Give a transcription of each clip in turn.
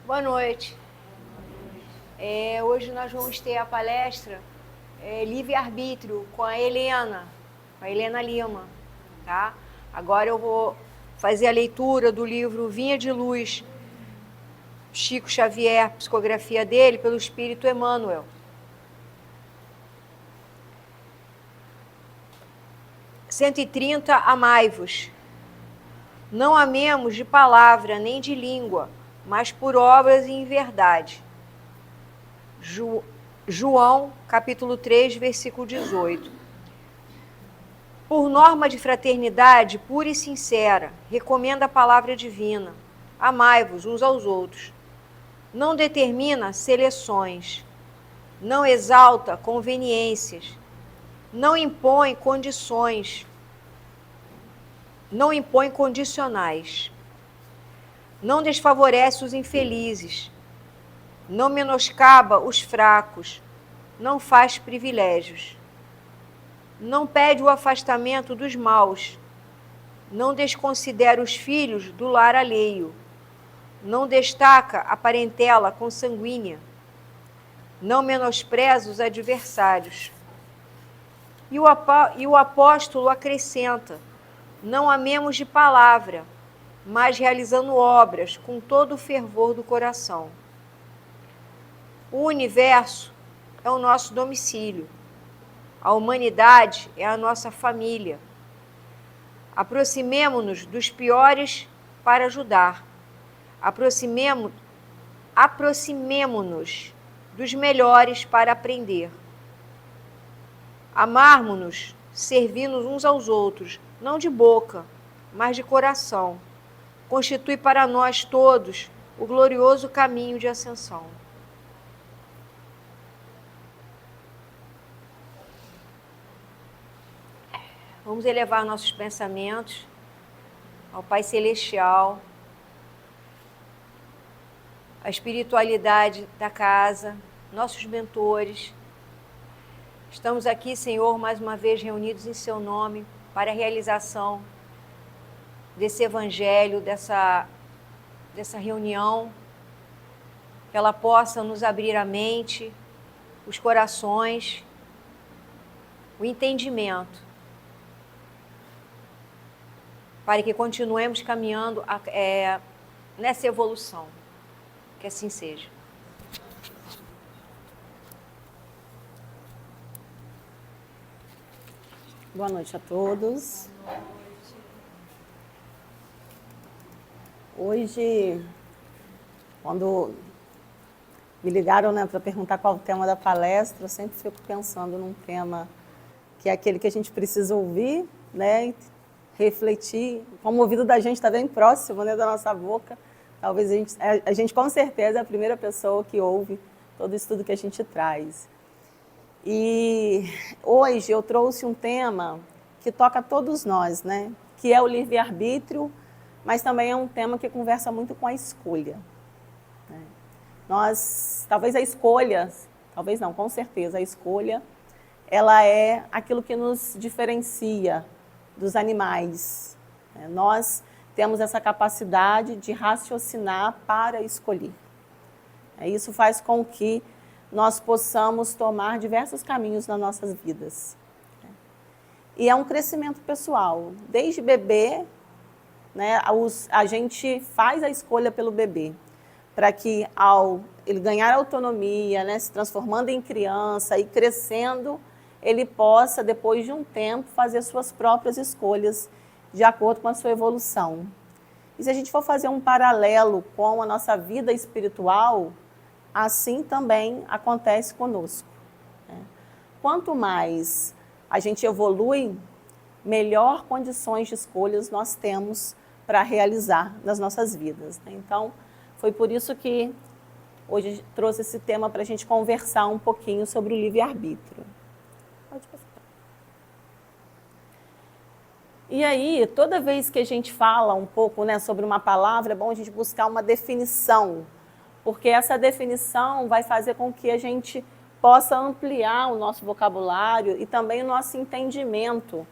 Boa noite. Hoje nós vamos ter a palestra Livre-Arbítrio com a Helena Lima, tá? Agora eu vou fazer a leitura do livro Vinha de Luz, Chico Xavier, psicografia dele, pelo Espírito Emmanuel. (130) Amai-vos. Não amemos de palavra nem de língua, mas por obras e em verdade. João, capítulo 3, versículo 18. Por norma de fraternidade pura e sincera, recomenda a palavra divina. Amai-vos uns aos outros. Não determina seleções. Não exalta conveniências. Não impõe condições. Não impõe condicionais. Não desfavorece os infelizes. Não menoscaba os fracos. Não faz privilégios. Não pede o afastamento dos maus. Não desconsidera os filhos do lar alheio. Não destaca a parentela consanguínea. Não menospreza os adversários. E o apóstolo acrescenta: não amemos de palavra, mas realizando obras com todo o fervor do coração. O universo é o nosso domicílio. A humanidade é a nossa família. Aproximemo-nos dos piores para ajudar. Aproximemo-nos dos melhores para aprender. Amarmo-nos, servindo uns aos outros, não de boca, mas de coração. Constitui para nós todos o glorioso caminho de ascensão. Vamos elevar nossos pensamentos ao Pai Celestial, à espiritualidade da casa, nossos mentores. Estamos aqui, Senhor, mais uma vez reunidos em Seu nome para a realização desse evangelho, dessa reunião, que ela possa nos abrir a mente, os corações, o entendimento, para que continuemos caminhando nessa evolução. Que assim seja. Boa noite a todos. Hoje, quando me ligaram, para perguntar qual o tema da palestra, eu sempre fico pensando num tema que é aquele que a gente precisa ouvir, e refletir. Como o ouvido da gente está bem próximo, da nossa boca, talvez a gente com certeza é a primeira pessoa que ouve todo isso tudo que a gente traz. E hoje eu trouxe um tema que toca a todos nós, que é o livre-arbítrio, mas também é um tema que conversa muito com a escolha. Talvez a escolha, talvez não, com certeza, a escolha, ela é aquilo que nos diferencia dos animais. Nós temos essa capacidade de raciocinar para escolher. Isso faz com que nós possamos tomar diversos caminhos nas nossas vidas. E é um crescimento pessoal. Desde bebê, a gente faz a escolha pelo bebê, para que ao ele ganhar autonomia, se transformando em criança e crescendo, ele possa, depois de um tempo, fazer suas próprias escolhas de acordo com a sua evolução. E se a gente for fazer um paralelo com a nossa vida espiritual, assim também acontece conosco. Quanto mais a gente evolui, melhor condições de escolhas nós temos para realizar nas nossas vidas. Então, foi por isso que hoje trouxe esse tema para a gente conversar um pouquinho sobre o livre-arbítrio. Pode passar. E aí, toda vez que a gente fala um pouco sobre uma palavra, é bom a gente buscar uma definição, porque essa definição vai fazer com que a gente possa ampliar o nosso vocabulário e também o nosso entendimento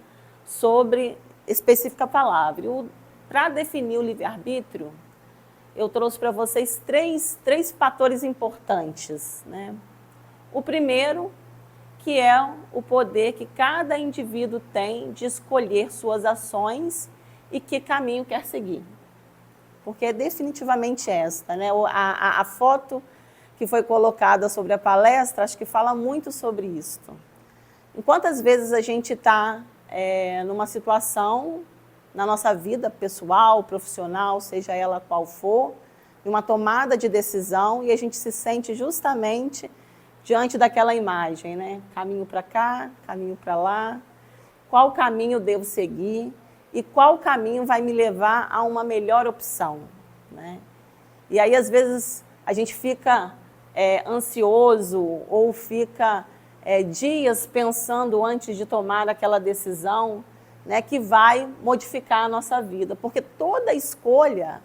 sobre específica palavra. Para definir o livre-arbítrio, eu trouxe para vocês três fatores importantes, né? O primeiro, que é o poder que cada indivíduo tem de escolher suas ações e que caminho quer seguir. Porque é definitivamente esta, né? A foto que foi colocada sobre a palestra, acho que fala muito sobre isso. Quantas vezes a gente está numa situação na nossa vida pessoal, profissional, seja ela qual for, uma tomada de decisão e a gente se sente justamente diante daquela imagem, né? Caminho para cá, caminho para lá, qual caminho devo seguir e qual caminho vai me levar a uma melhor opção, né? E aí, às vezes, a gente fica ansioso ou fica dias pensando antes de tomar aquela decisão, né, que vai modificar a nossa vida, porque toda escolha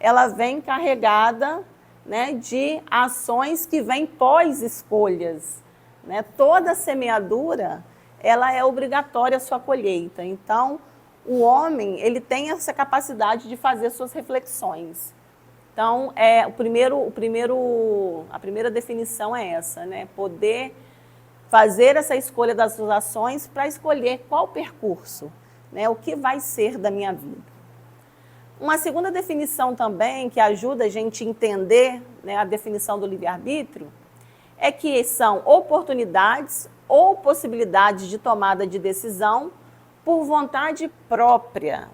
ela vem carregada, né, de ações que vêm pós-escolhas, né? Toda semeadura ela é obrigatória a sua colheita. Então, o homem ele tem essa capacidade de fazer suas reflexões. Então, a primeira definição é essa, né? Poder fazer essa escolha das suas ações para escolher qual percurso, né? O que vai ser da minha vida. Uma segunda definição também, que ajuda a gente a entender, né, a definição do livre-arbítrio, é que são oportunidades ou possibilidades de tomada de decisão por vontade própria,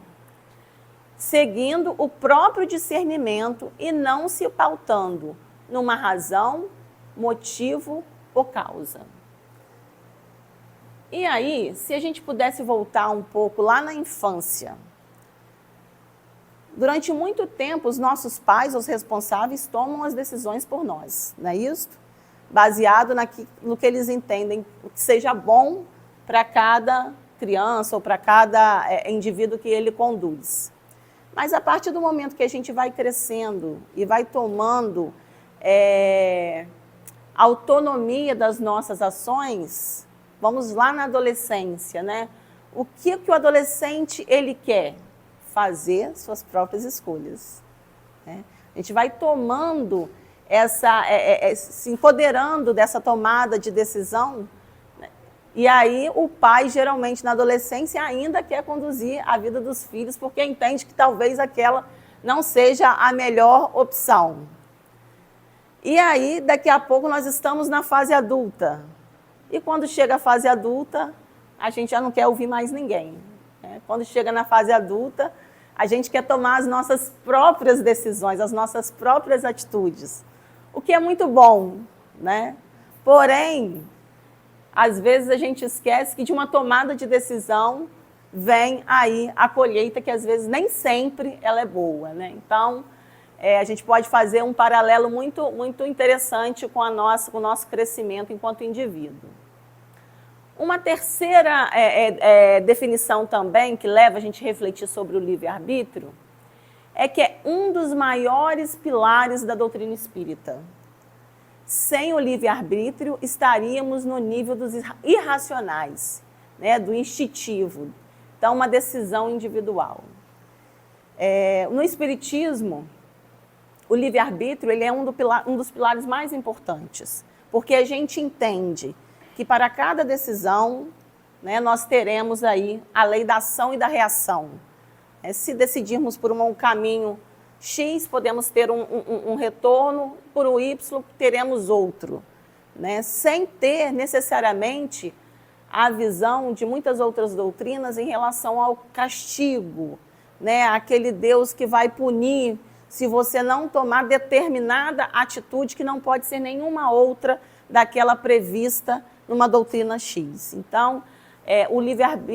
seguindo o próprio discernimento e não se pautando numa razão, motivo ou causa. E aí, se a gente pudesse voltar um pouco lá na infância, durante muito tempo os nossos pais, os responsáveis, tomam as decisões por nós, não é isso? Baseado no que eles entendem que seja bom para cada criança ou para cada indivíduo que ele conduz. Mas a partir do momento que a gente vai crescendo e vai tomando autonomia das nossas ações, vamos lá na adolescência, né? O que o adolescente ele quer? Fazer suas próprias escolhas, né? A gente vai tomando se empoderando dessa tomada de decisão, né? E aí o pai, geralmente na adolescência, ainda quer conduzir a vida dos filhos, porque entende que talvez aquela não seja a melhor opção. E aí, daqui a pouco, nós estamos na fase adulta. E quando chega a fase adulta, a gente já não quer ouvir mais ninguém, né? Quando chega na fase adulta, a gente quer tomar as nossas próprias decisões, as nossas próprias atitudes, o que é muito bom, né? Porém, às vezes a gente esquece que de uma tomada de decisão vem aí a colheita, que às vezes nem sempre ela é boa, né? Então, a gente pode fazer um paralelo muito, muito interessante com o nosso crescimento enquanto indivíduo. Uma terceira definição também, que leva a gente a refletir sobre o livre-arbítrio, é que é um dos maiores pilares da doutrina espírita. Sem o livre-arbítrio, estaríamos no nível dos irracionais, né, do instintivo. Então, uma decisão individual. No espiritismo, o livre-arbítrio ele é um dos pilares mais importantes, porque a gente entende que para cada decisão, né, nós teremos aí a lei da ação e da reação. Se decidirmos por um caminho X, podemos ter um retorno, por um Y, teremos outro, né? Sem ter necessariamente a visão de muitas outras doutrinas em relação ao castigo, né? Aquele Deus que vai punir se você não tomar determinada atitude que não pode ser nenhuma outra daquela prevista numa doutrina X. Então,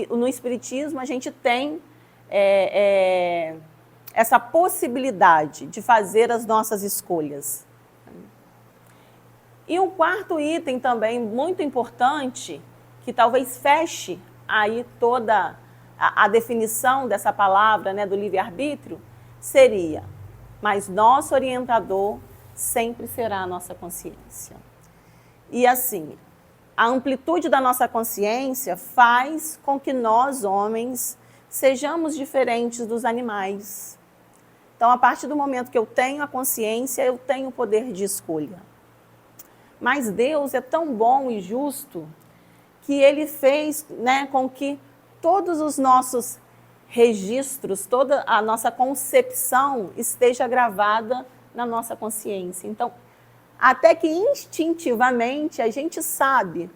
no Espiritismo, a gente tem essa possibilidade de fazer as nossas escolhas. E um quarto item também muito importante, que talvez feche aí toda a definição dessa palavra, né, do livre-arbítrio, seria: mas nosso orientador sempre será a nossa consciência. E assim, a amplitude da nossa consciência faz com que nós, homens, sejamos diferentes dos animais. Então, a partir do momento que eu tenho a consciência, eu tenho o poder de escolha. Mas Deus é tão bom e justo que Ele fez, né, com que todos os nossos registros, toda a nossa concepção esteja gravada na nossa consciência. Então, até que instintivamente a gente sabe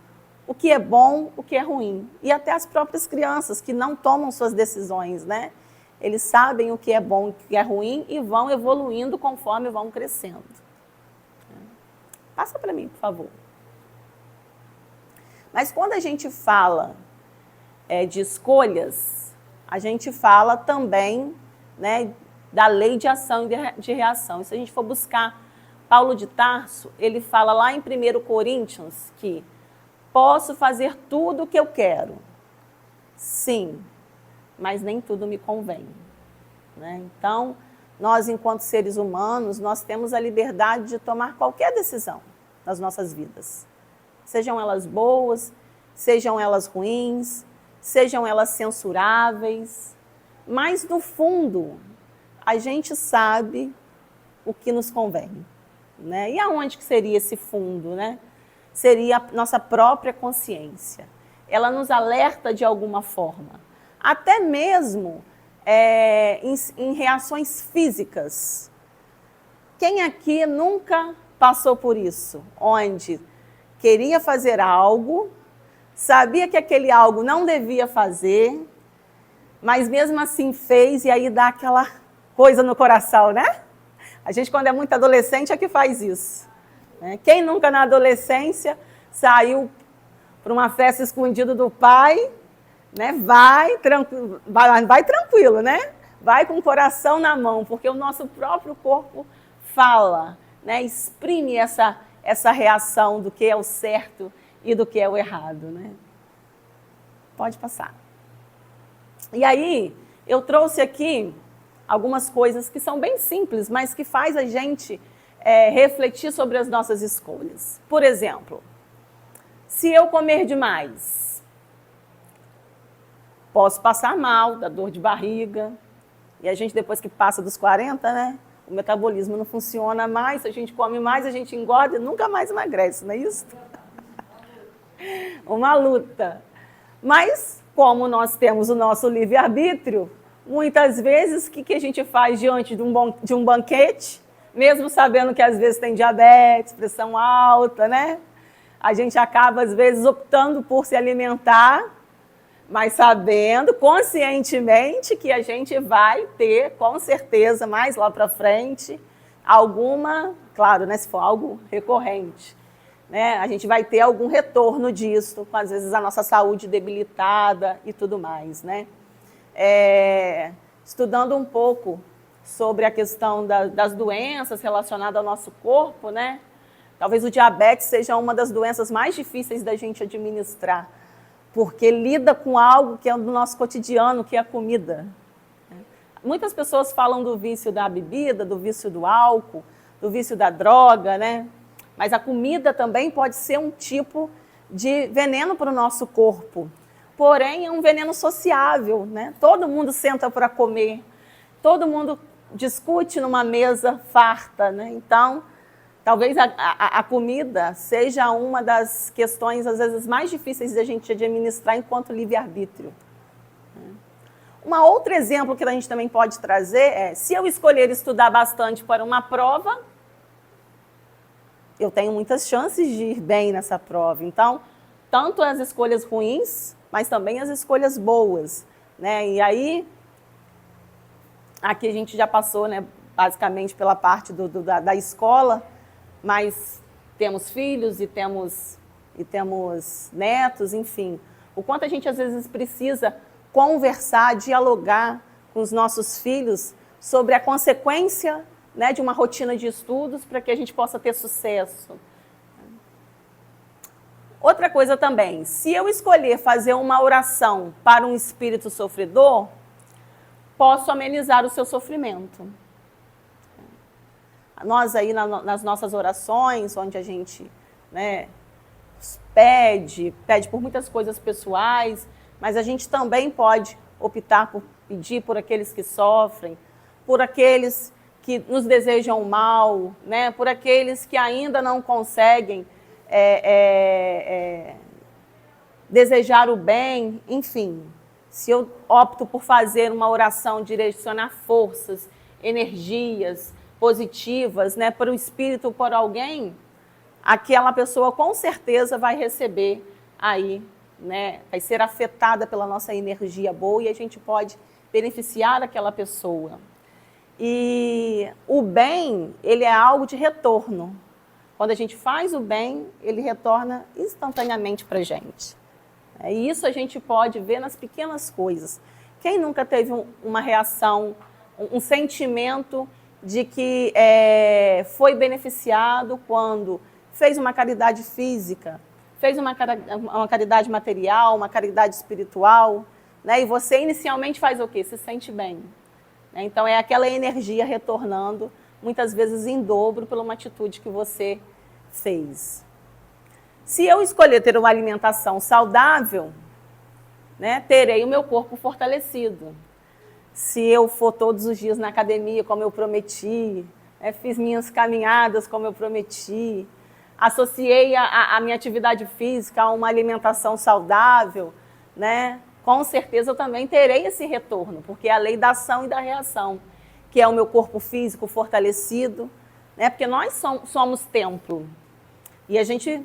o que é bom, o que é ruim. E até as próprias crianças que não tomam suas decisões, né? Eles sabem o que é bom e o que é ruim e vão evoluindo conforme vão crescendo. Passa para mim, por favor. Mas quando a gente fala de escolhas, a gente fala também, né, da lei de ação e de reação. E se a gente for buscar Paulo de Tarso, ele fala lá em 1 Coríntios que posso fazer tudo o que eu quero. Sim, mas nem tudo me convém. Né? Então, nós, enquanto seres humanos, nós temos a liberdade de tomar qualquer decisão nas nossas vidas. Sejam elas boas, sejam elas ruins, sejam elas censuráveis. Mas, no fundo, a gente sabe o que nos convém. Né? E aonde que seria esse fundo? Né? Seria a nossa própria consciência. Ela nos alerta de alguma forma. Até mesmo em reações físicas. Quem aqui nunca passou por isso? Onde queria fazer algo, sabia que aquele algo não devia fazer, mas mesmo assim fez, e aí dá aquela coisa no coração, né? A gente, quando é muito adolescente, é que faz isso. Né? Quem nunca na adolescência saiu para uma festa escondida do pai, né? Vai tranquilo, né? Vai com o coração na mão, porque o nosso próprio corpo fala, né? Exprime essa reação do que é o certo e do que é o errado, né? Pode passar. E aí, eu trouxe aqui algumas coisas que são bem simples, mas que faz a gente refletir sobre as nossas escolhas. Por exemplo, se eu comer demais, posso passar mal, dar dor de barriga. E a gente, depois que passa dos 40, né? O metabolismo não funciona mais, se a gente come mais, a gente engorda e nunca mais emagrece, não é isso? Uma luta. Mas, como nós temos o nosso livre-arbítrio, muitas vezes, o que a gente faz diante de um banquete, mesmo sabendo que às vezes tem diabetes, pressão alta, né? A gente acaba, às vezes, optando por se alimentar, mas sabendo conscientemente que a gente vai ter, com certeza, mais lá para frente, alguma, claro, né, se for algo recorrente, né, a gente vai ter algum retorno disso, com às vezes a nossa saúde debilitada e tudo mais, né? Estudando um pouco sobre a questão das doenças relacionadas ao nosso corpo, né? Talvez o diabetes seja uma das doenças mais difíceis da gente administrar, porque lida com algo que é do nosso cotidiano, que é a comida. Muitas pessoas falam do vício da bebida, do vício do álcool, do vício da droga, né? Mas a comida também pode ser um tipo de veneno para o nosso corpo. Porém, é um veneno sociável, né? Todo mundo senta para comer, todo mundo discute numa mesa farta, né? Então, talvez a comida seja uma das questões, às vezes, mais difíceis da gente administrar enquanto livre-arbítrio. Um outro exemplo que a gente também pode trazer é, se eu escolher estudar bastante para uma prova, eu tenho muitas chances de ir bem nessa prova. Então, tanto as escolhas ruins, mas também as escolhas boas, né? E aí, aqui a gente já passou, né, basicamente pela parte da escola, mas temos filhos e temos netos, enfim. O quanto a gente, às vezes, precisa conversar, dialogar com os nossos filhos sobre a consequência, né, de uma rotina de estudos para que a gente possa ter sucesso. Outra coisa também, se eu escolher fazer uma oração para um espírito sofredor, posso amenizar o seu sofrimento. Nós aí nas nossas orações, onde a gente, né, pede por muitas coisas pessoais, mas a gente também pode optar por pedir por aqueles que sofrem, por aqueles que nos desejam mal, né? Por aqueles que ainda não conseguem desejar o bem, enfim. Se eu opto por fazer uma oração, direcionar forças, energias positivas, né, para o espírito, por alguém, aquela pessoa com certeza vai receber aí, né, vai ser afetada pela nossa energia boa e a gente pode beneficiar aquela pessoa. E o bem, ele é algo de retorno. Quando a gente faz o bem, ele retorna instantaneamente para a gente. E isso a gente pode ver nas pequenas coisas. Quem nunca teve uma reação, um sentimento de que foi beneficiado quando fez uma caridade física, fez uma caridade material, uma caridade espiritual, né? E você inicialmente faz o quê? Se sente bem. Então é aquela energia retornando, muitas vezes em dobro, por uma atitude que você fez. Se eu escolher ter uma alimentação saudável, né, terei o meu corpo fortalecido. Se eu for todos os dias na academia, como eu prometi, né, fiz minhas caminhadas, como eu prometi, associei a minha atividade física a uma alimentação saudável, né, com certeza eu também terei esse retorno, porque é a lei da ação e da reação, que é o meu corpo físico fortalecido, né, porque nós somos templo. E a gente...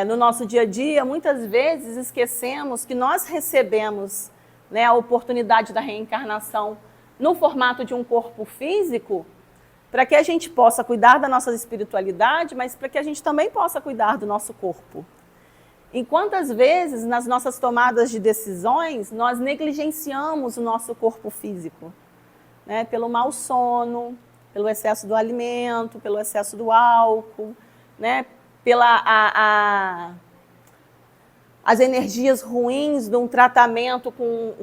no nosso dia a dia, muitas vezes esquecemos que nós recebemos, né, a oportunidade da reencarnação no formato de um corpo físico, para que a gente possa cuidar da nossa espiritualidade, mas para que a gente também possa cuidar do nosso corpo. E quantas vezes, nas nossas tomadas de decisões, nós negligenciamos o nosso corpo físico, né, pelo mau sono, pelo excesso do alimento, pelo excesso do álcool, né, as energias ruins de um tratamento com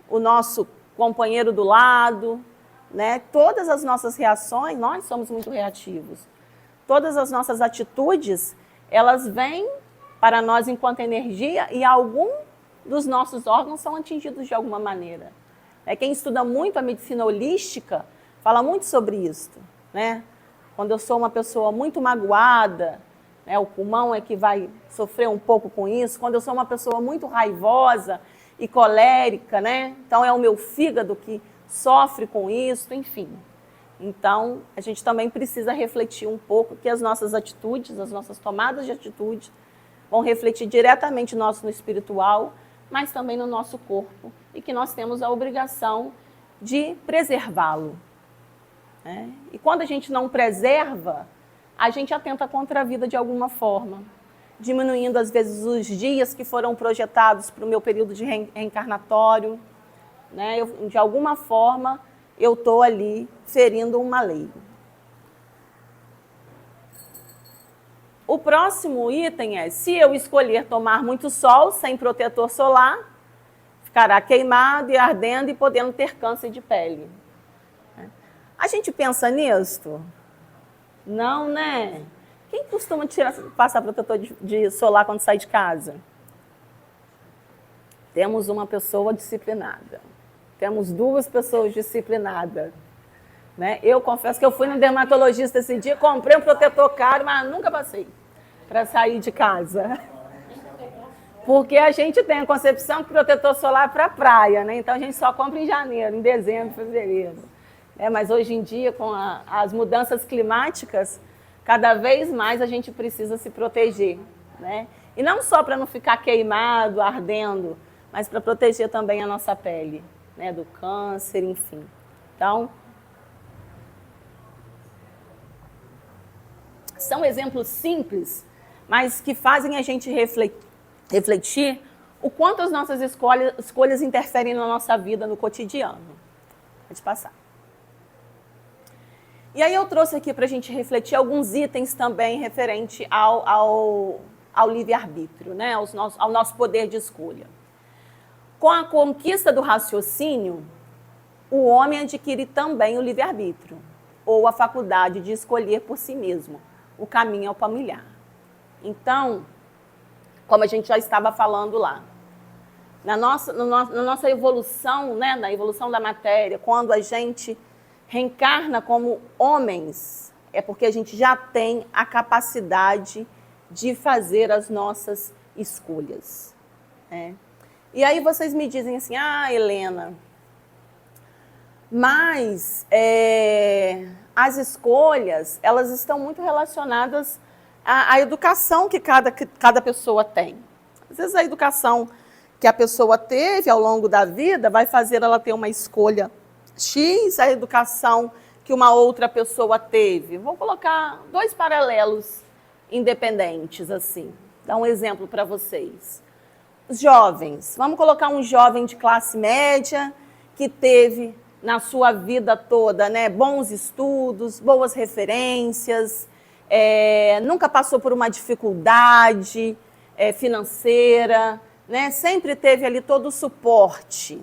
o nosso companheiro do lado, né? Todas as nossas reações, nós somos muito reativos. Todas as nossas atitudes, elas vêm para nós enquanto energia e algum dos nossos órgãos são atingidos de alguma maneira. Quem estuda muito a medicina holística fala muito sobre isso, né? Quando eu sou uma pessoa muito magoada, né, o pulmão é que vai sofrer um pouco com isso. Quando eu sou uma pessoa muito raivosa e colérica, né, então é o meu fígado que sofre com isso, enfim. Então, a gente também precisa refletir um pouco que as nossas atitudes, as nossas tomadas de atitude vão refletir diretamente no espiritual, mas também no nosso corpo, e que nós temos a obrigação de preservá-lo. E quando a gente não preserva, a gente atenta contra a vida de alguma forma, diminuindo às vezes os dias que foram projetados para o meu período de reencarnatório, né? De alguma forma eu estou ali ferindo uma lei. O próximo item é, se eu escolher tomar muito sol sem protetor solar, ficará queimado e ardendo e podendo ter câncer de pele. A gente pensa nisso? Não, né? Quem costuma passar protetor de solar quando sai de casa? Temos uma pessoa disciplinada. Temos duas pessoas disciplinadas. Né? Eu confesso que eu fui no dermatologista esse dia, comprei um protetor caro, mas nunca passei para sair de casa. Porque a gente tem a concepção que protetor solar é para a praia, né? Então a gente só compra em janeiro, em dezembro, fevereiro. Mas hoje em dia, com as mudanças climáticas, cada vez mais a gente precisa se proteger, né? E não só para não ficar queimado, ardendo, mas para proteger também a nossa pele, né? Do câncer, enfim. Então, são exemplos simples, mas que fazem a gente refletir o quanto as nossas escolhas interferem na nossa vida, no cotidiano. Pode passar. E aí eu trouxe aqui para a gente refletir alguns itens também referente ao livre-arbítrio, né? Ao nosso poder de escolha. Com a conquista do raciocínio, o homem adquire também o livre-arbítrio, ou a faculdade de escolher por si mesmo o caminho ao familiar. Então, como a gente já estava falando lá, na nossa evolução, né, na evolução da matéria, quando a gente reencarna como homens, é porque a gente já tem a capacidade de fazer as nossas escolhas. Né? E aí vocês me dizem assim, Helena, mas as escolhas, elas estão muito relacionadas à educação que cada pessoa tem. Às vezes a educação que a pessoa teve ao longo da vida vai fazer ela ter uma escolha X, a educação que uma outra pessoa teve. Vou colocar 2 paralelos independentes, assim. Dar um exemplo para vocês. Os jovens. Vamos colocar um jovem de classe média que teve na sua vida toda, né, bons estudos, boas referências, nunca passou por uma dificuldade financeira, né, sempre teve ali todo o suporte.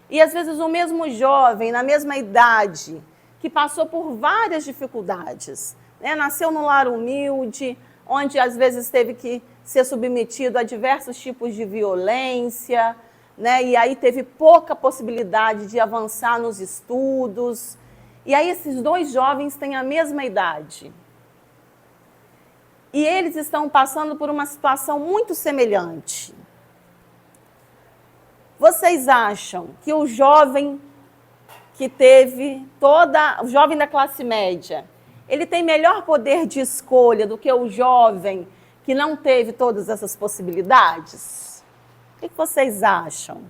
E às vezes o mesmo jovem, na mesma idade, que passou por várias dificuldades, né, nasceu num lar humilde, onde às vezes teve que ser submetido a diversos tipos de violência, né, e aí teve pouca possibilidade de avançar nos estudos. E aí esses 2 jovens têm a mesma idade. E eles estão passando por uma situação muito semelhante. Vocês acham que o jovem que teve o jovem da classe média, ele tem melhor poder de escolha do que o jovem que não teve todas essas possibilidades? O que vocês acham?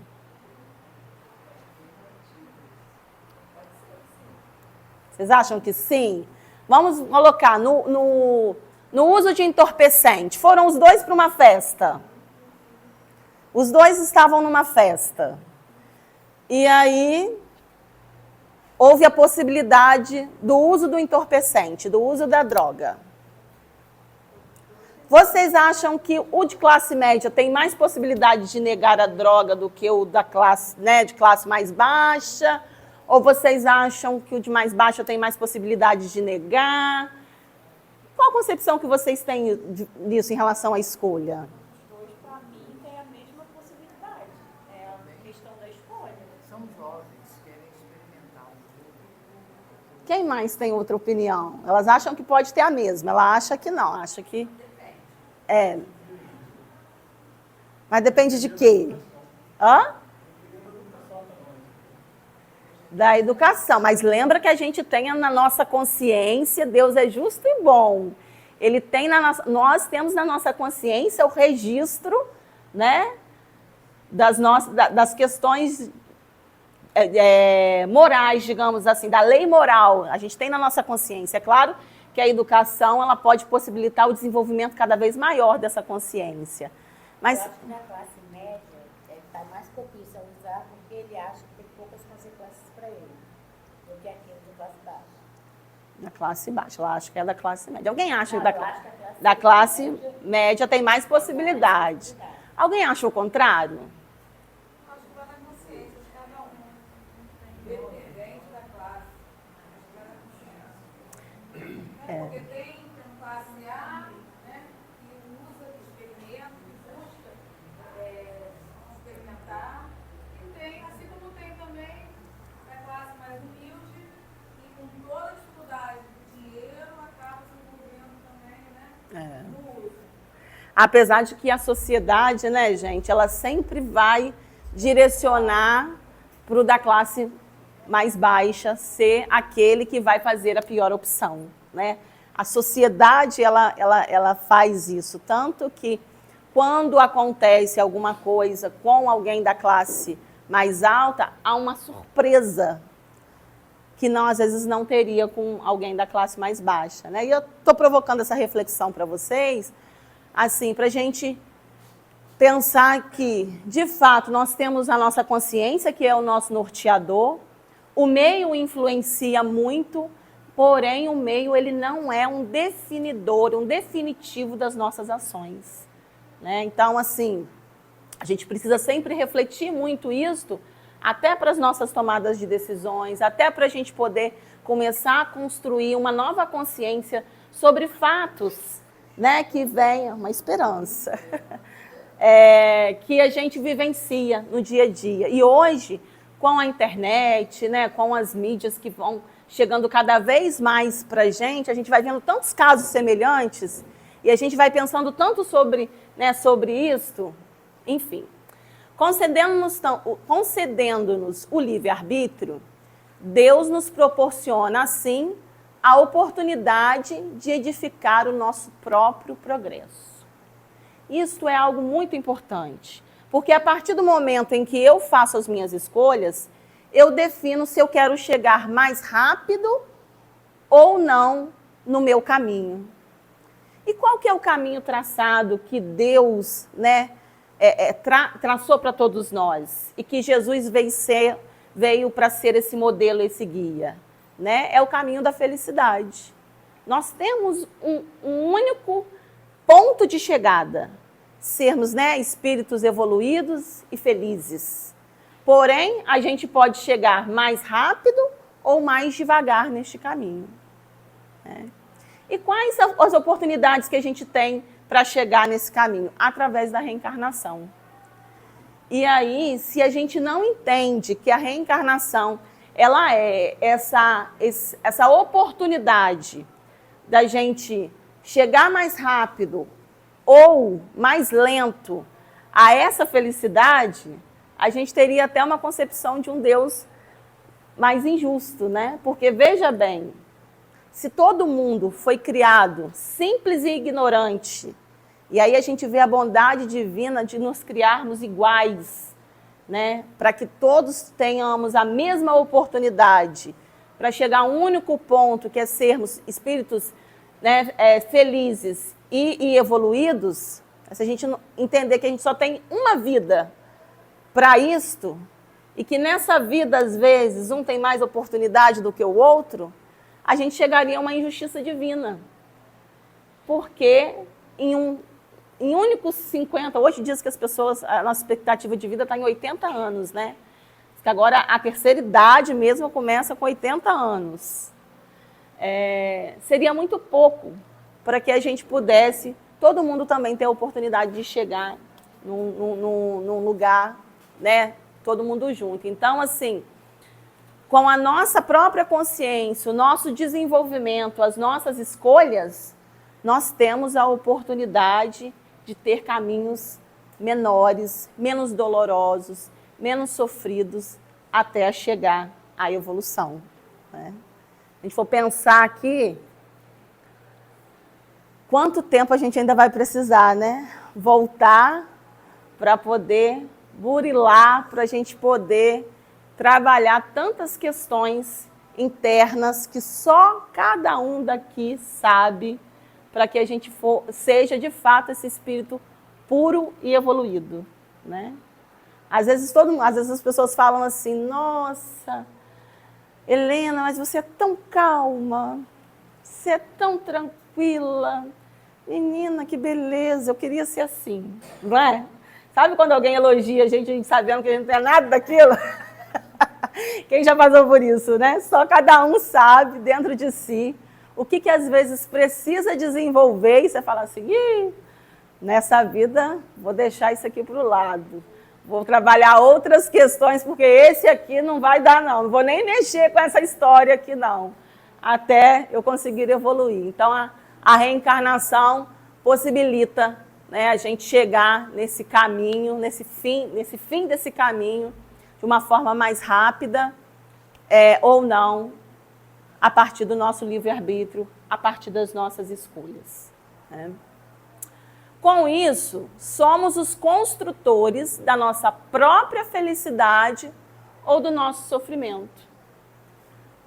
Vocês acham que sim? Vamos colocar no uso de entorpecente. Foram os 2 para uma festa. Os 2 estavam numa festa. E aí houve a possibilidade do uso do entorpecente, do uso da droga. Vocês acham que o de classe média tem mais possibilidade de negar a droga do que o da classe, né, de classe mais baixa? Ou vocês acham que o de mais baixa tem mais possibilidade de negar? Qual a concepção que vocês têm disso em relação à escolha? Os 2, para mim, têm a mesma possibilidade. É a questão da escolha. São jovens, querem experimentar. Quem mais tem outra opinião? Elas acham que pode ter a mesma, ela acha que não, acha que... Mas depende de quê? Da educação. Mas lembra que a gente tem na nossa consciência, Deus é justo e bom. Ele tem nós temos na nossa consciência o registro, né, das questões morais, digamos assim, da lei moral. A gente tem na nossa consciência. É claro que a educação ela pode possibilitar o desenvolvimento cada vez maior dessa consciência. Mas eu acho que na classe média está mais propício a usar porque ele acha que tem poucas consequências para ele do que aquele de classe baixa. Na classe baixa, ela acha que é da classe média. Alguém acha que acho da classe média tem mais possibilidade? Alguém acha o contrário? Acho que vai na consciência de cada um, independente da classe. Acho que vai na consciência. Porque tem classe A, né, que usa, que experimenta, que busca experimentar. E tem, assim como tem também a classe mais humilde, e com toda a dificuldade do dinheiro, acaba se envolvendo também, né, no uso. Apesar de que a sociedade, né, gente, ela sempre vai direcionar para o da classe mais baixa ser aquele que vai fazer a pior opção, né? A sociedade, ela faz isso, tanto que quando acontece alguma coisa com alguém da classe mais alta, há uma surpresa que não, às vezes não teria com alguém da classe mais baixa, né? E eu estou provocando essa reflexão para vocês, assim, para a gente pensar que, de fato, nós temos a nossa consciência, que é o nosso norteador, o meio influencia muito, porém o meio ele não é um definidor, um definitivo das nossas ações, né? Então, assim, a gente precisa sempre refletir muito isso, até para as nossas tomadas de decisões, até para a gente poder começar a construir uma nova consciência sobre fatos, né, que venha uma esperança. que a gente vivencia no dia a dia. E hoje, com a internet, né, com as mídias que vão chegando cada vez mais para a gente vai vendo tantos casos semelhantes e a gente vai pensando tanto sobre isto, enfim. Concedendo-nos o livre-arbítrio, Deus nos proporciona, assim, a oportunidade de edificar o nosso próprio progresso. Isso é algo muito importante, porque a partir do momento em que eu faço as minhas escolhas, eu defino se eu quero chegar mais rápido ou não no meu caminho. E qual que é o caminho traçado que Deus, né, traçou para todos nós e que Jesus veio para ser esse modelo, esse guia? Né? É o caminho da felicidade. Nós temos um único ponto de chegada, sermos, né, espíritos evoluídos e felizes. Porém, a gente pode chegar mais rápido ou mais devagar neste caminho. Né? E quais são as oportunidades que a gente tem para chegar nesse caminho? Através da reencarnação. E aí, se a gente não entende que a reencarnação ela é essa oportunidade da gente chegar mais rápido ou mais lento a essa felicidade, a gente teria até uma concepção de um Deus mais injusto, né? Porque, veja bem, se todo mundo foi criado simples e ignorante, e aí a gente vê a bondade divina de nos criarmos iguais, né? Para que todos tenhamos a mesma oportunidade, para chegar a um único ponto, que é sermos espíritos, né, felizes e evoluídos. Se a gente entender que a gente só tem uma vida para isto, e que nessa vida, às vezes, um tem mais oportunidade do que o outro, a gente chegaria a uma injustiça divina. Porque em únicos 50, hoje diz que as pessoas, a nossa expectativa de vida está em 80 anos, né? Agora a terceira idade mesmo começa com 80 anos. Seria muito pouco para que a gente pudesse, todo mundo também ter a oportunidade de chegar num lugar, né? Todo mundo junto. Então, assim, com a nossa própria consciência, o nosso desenvolvimento, as nossas escolhas, nós temos a oportunidade de ter caminhos menores, menos dolorosos, menos sofridos, até chegar à evolução. Né? A gente for pensar aqui, quanto tempo a gente ainda vai precisar, né? Voltar para poder burilar, para a gente poder trabalhar tantas questões internas que só cada um daqui sabe, para que a gente seja de fato esse espírito puro e evoluído, né? Às vezes as pessoas falam assim: nossa, Helena, mas você é tão calma, você é tão tranquila, menina, que beleza, eu queria ser assim, não é? Sabe quando alguém elogia a gente sabendo que a gente não é nada daquilo? Quem já passou por isso, né? Só cada um sabe dentro de si o que às vezes precisa desenvolver e você fala assim: nessa vida vou deixar isso aqui para o lado, vou trabalhar outras questões, porque esse aqui não vai dar não vou nem mexer com essa história aqui não, até eu conseguir evoluir. Então a reencarnação possibilita, né, a gente chegar nesse caminho, nesse fim desse caminho, de uma forma mais rápida, ou não, a partir do nosso livre-arbítrio, a partir das nossas escolhas. Né? Com isso, somos os construtores da nossa própria felicidade ou do nosso sofrimento,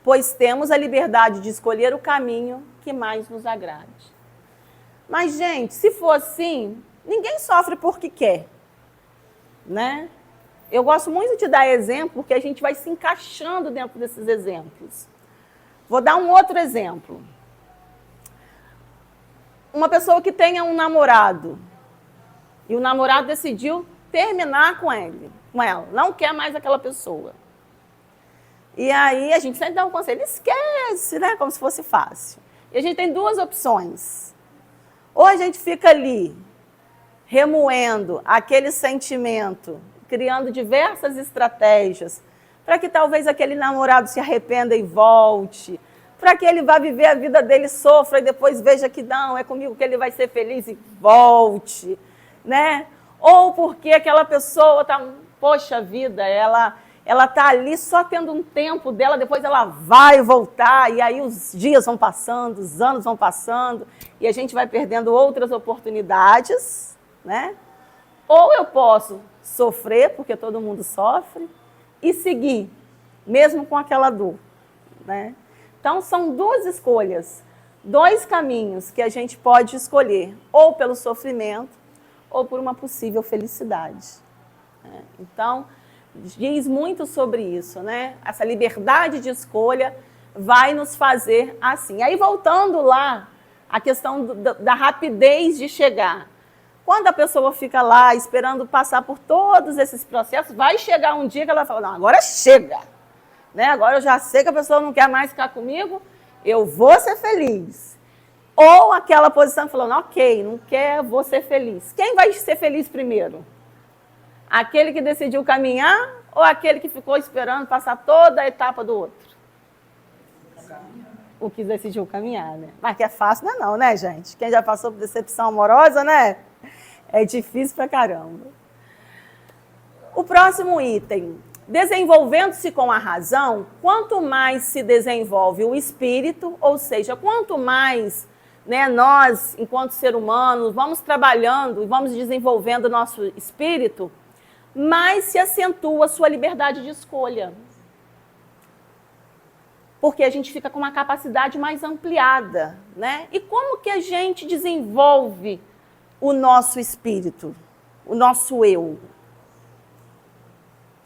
pois temos a liberdade de escolher o caminho que mais nos agrade. Mas, gente, se for assim, ninguém sofre porque quer, né? Eu gosto muito de dar exemplo, porque a gente vai se encaixando dentro desses exemplos. Vou dar um outro exemplo. Uma pessoa que tenha um namorado, e o namorado decidiu terminar com ela, não quer mais aquela pessoa. E aí a gente sempre dá um conselho: esquece, né? Como se fosse fácil. E a gente tem duas opções. Ou a gente fica ali remoendo aquele sentimento, criando diversas estratégias, para que talvez aquele namorado se arrependa e volte, para que ele vá viver a vida dele, sofra e depois veja que não, é comigo que ele vai ser feliz e volte, né? Ou porque aquela pessoa está, poxa vida, ela está ali só tendo um tempo dela, depois ela vai voltar, e aí os dias vão passando, os anos vão passando, e a gente vai perdendo outras oportunidades, né? Ou eu posso sofrer, porque todo mundo sofre, e seguir, mesmo com aquela dor, né? Então, são duas escolhas, dois caminhos que a gente pode escolher, ou pelo sofrimento, ou por uma possível felicidade. Então, diz muito sobre isso, né? Essa liberdade de escolha vai nos fazer assim. Aí, voltando lá, a questão da rapidez de chegar. Quando a pessoa fica lá esperando passar por todos esses processos, vai chegar um dia que ela fala, não, agora chega. Né? Agora eu já sei que a pessoa não quer mais ficar comigo, eu vou ser feliz. Ou aquela posição falando, ok, não quer, vou ser feliz. Quem vai ser feliz primeiro? Aquele que decidiu caminhar ou aquele que ficou esperando passar toda a etapa do outro? O que decidiu caminhar, né? Mas que é fácil, não, né, gente? Quem já passou por decepção amorosa, né? É difícil pra caramba. O próximo item. Desenvolvendo-se com a razão, quanto mais se desenvolve o espírito, ou seja, quanto mais, né, nós, enquanto ser humano, vamos trabalhando e vamos desenvolvendo o nosso espírito, mais se acentua a sua liberdade de escolha. Porque a gente fica com uma capacidade mais ampliada, né? E como que a gente desenvolve o nosso espírito, o nosso eu?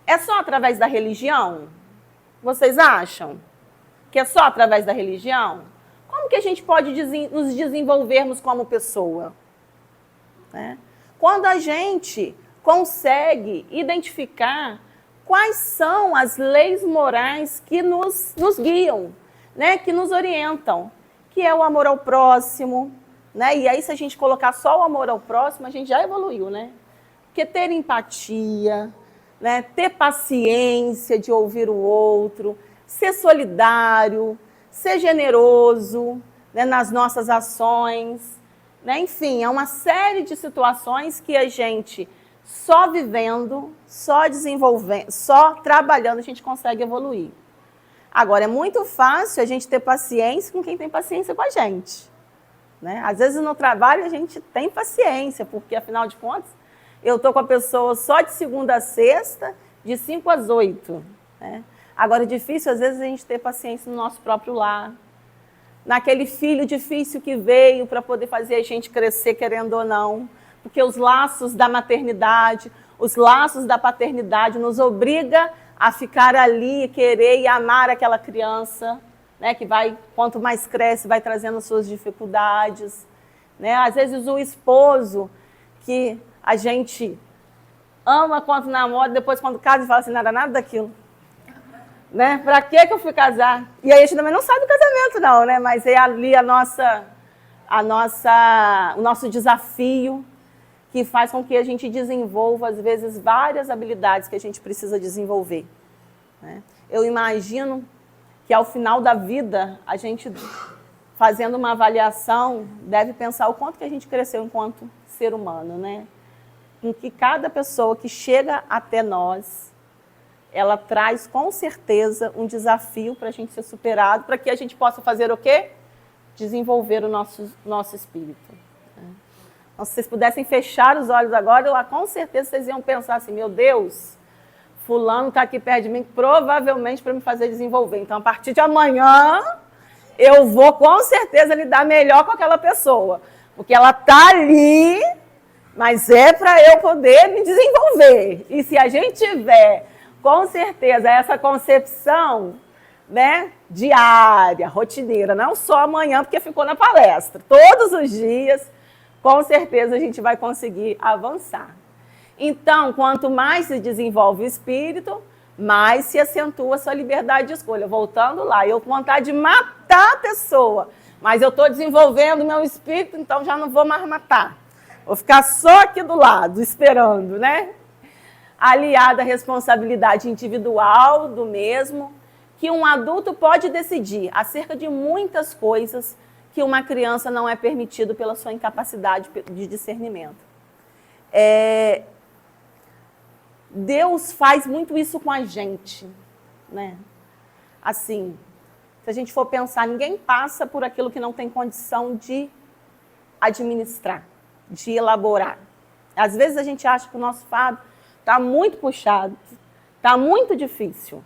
É só através da religião? Vocês acham que é só através da religião? Como que a gente pode nos desenvolvermos como pessoa? Né? Quando a gente consegue identificar quais são as leis morais que nos guiam, né? Que nos orientam, que é o amor ao próximo, né? E aí, se a gente colocar só o amor ao próximo, a gente já evoluiu, né? Porque ter empatia, né, ter paciência de ouvir o outro, ser solidário, ser generoso, né, nas nossas ações, né? Enfim, é uma série de situações que a gente, só vivendo, só desenvolvendo, só trabalhando, a gente consegue evoluir. Agora, é muito fácil a gente ter paciência com quem tem paciência com a gente. Né? Às vezes no trabalho a gente tem paciência, porque afinal de contas, eu estou com a pessoa só de segunda a sexta, de 5 às 8. Né? Agora, é difícil, às vezes, a gente ter paciência no nosso próprio lar. Naquele filho difícil que veio para poder fazer a gente crescer, querendo ou não. Porque os laços da maternidade, os laços da paternidade nos obriga a ficar ali, querer e amar aquela criança, né? Que vai, quanto mais cresce, vai trazendo suas dificuldades. Né? Às vezes, o esposo que a gente ama quando namora, depois quando casa, fala assim, nada daquilo. Né? Pra que eu fui casar? E aí a gente também não sabe do casamento, não, né? Mas é ali o nosso desafio que faz com que a gente desenvolva, às vezes, várias habilidades que a gente precisa desenvolver. Né? Eu imagino que ao final da vida, a gente, fazendo uma avaliação, deve pensar o quanto que a gente cresceu enquanto ser humano, né? Em que cada pessoa que chega até nós, ela traz com certeza um desafio para a gente ser superado, para que a gente possa fazer o quê? Desenvolver o nosso espírito. Então, se vocês pudessem fechar os olhos agora, com certeza vocês iam pensar assim, meu Deus, fulano está aqui perto de mim, provavelmente para me fazer desenvolver. Então, a partir de amanhã, eu vou com certeza lidar melhor com aquela pessoa, porque ela está ali, mas é para eu poder me desenvolver. E se a gente tiver, com certeza, essa concepção, né, diária, rotineira, não só amanhã, porque ficou na palestra, todos os dias, com certeza a gente vai conseguir avançar. Então, quanto mais se desenvolve o espírito, mais se acentua a sua liberdade de escolha. Voltando lá, eu com vontade de matar a pessoa, mas eu estou desenvolvendo o meu espírito, então já não vou mais matar. Vou ficar só aqui do lado, esperando, né? Aliada à responsabilidade individual do mesmo, que um adulto pode decidir acerca de muitas coisas que uma criança não é permitido pela sua incapacidade de discernimento. Deus faz muito isso com a gente, né? Assim, se a gente for pensar, ninguém passa por aquilo que não tem condição de administrar, de elaborar. Às vezes a gente acha que o nosso fardo está muito puxado, está muito difícil.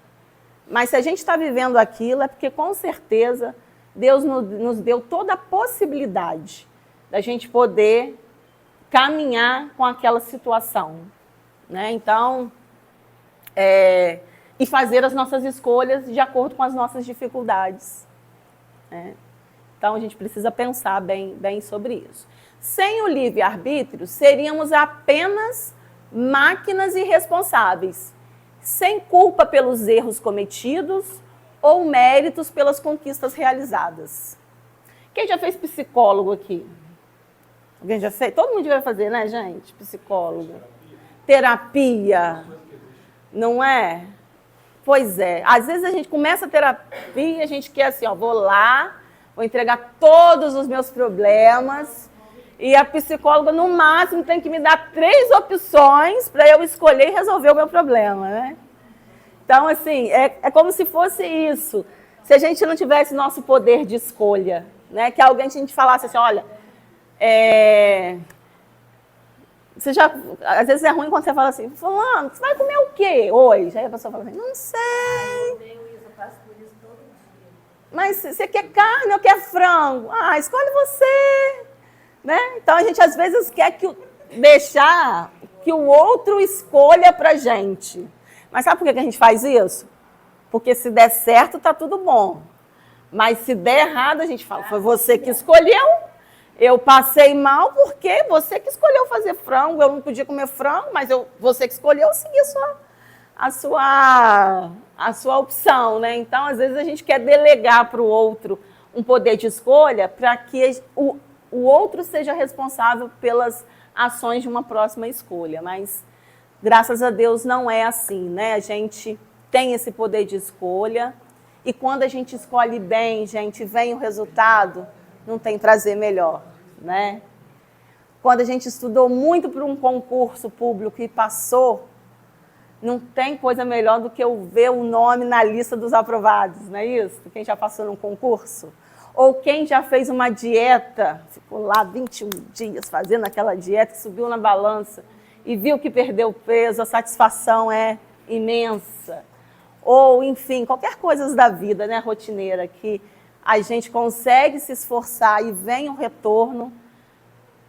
Mas se a gente está vivendo aquilo, é porque com certeza Deus nos deu toda a possibilidade da gente poder caminhar com aquela situação, né? Então, e fazer as nossas escolhas de acordo com as nossas dificuldades, né? Então, a gente precisa pensar bem sobre isso. Sem o livre-arbítrio, seríamos apenas máquinas irresponsáveis, sem culpa pelos erros cometidos ou méritos pelas conquistas realizadas. Quem já fez psicólogo aqui? Alguém já fez? Todo mundo vai fazer, né, gente? Psicólogo. Terapia. Não é? Pois é. Às vezes a gente começa a terapia e a gente quer assim, ó, vou lá, vou entregar todos os meus problemas e a psicóloga, no máximo, tem que me dar 3 opções para eu escolher e resolver o meu problema, né? Então, assim, é como se fosse isso. Se a gente não tivesse nosso poder de escolha, né? Que alguém a gente falasse assim, olha, às vezes é ruim quando você fala assim, fulano, você vai comer o quê hoje? Aí a pessoa fala assim, não sei. Mas você quer carne ou quer frango? Ah, escolhe você. Né? Então, a gente às vezes quer deixar que o outro escolha pra gente. Mas sabe por que a gente faz isso? Porque se der certo, tá tudo bom. Mas se der errado, a gente fala, foi você que escolheu, eu passei mal porque você que escolheu fazer frango, eu não podia comer frango, mas você que escolheu seguir a sua opção, né? Então, às vezes, a gente quer delegar para o outro um poder de escolha para que o outro seja responsável pelas ações de uma próxima escolha, mas graças a Deus não é assim, né? A gente tem esse poder de escolha e quando a gente escolhe bem, gente, vem o resultado, não tem prazer melhor, né? Quando a gente estudou muito para um concurso público e passou, não tem coisa melhor do que eu ver o nome na lista dos aprovados, não é isso? Quem já passou num concurso? Ou quem já fez uma dieta, ficou lá 21 dias fazendo aquela dieta, subiu na balança e viu que perdeu peso, a satisfação é imensa. Ou, enfim, qualquer coisa da vida, né, rotineira, que a gente consegue se esforçar e vem o retorno,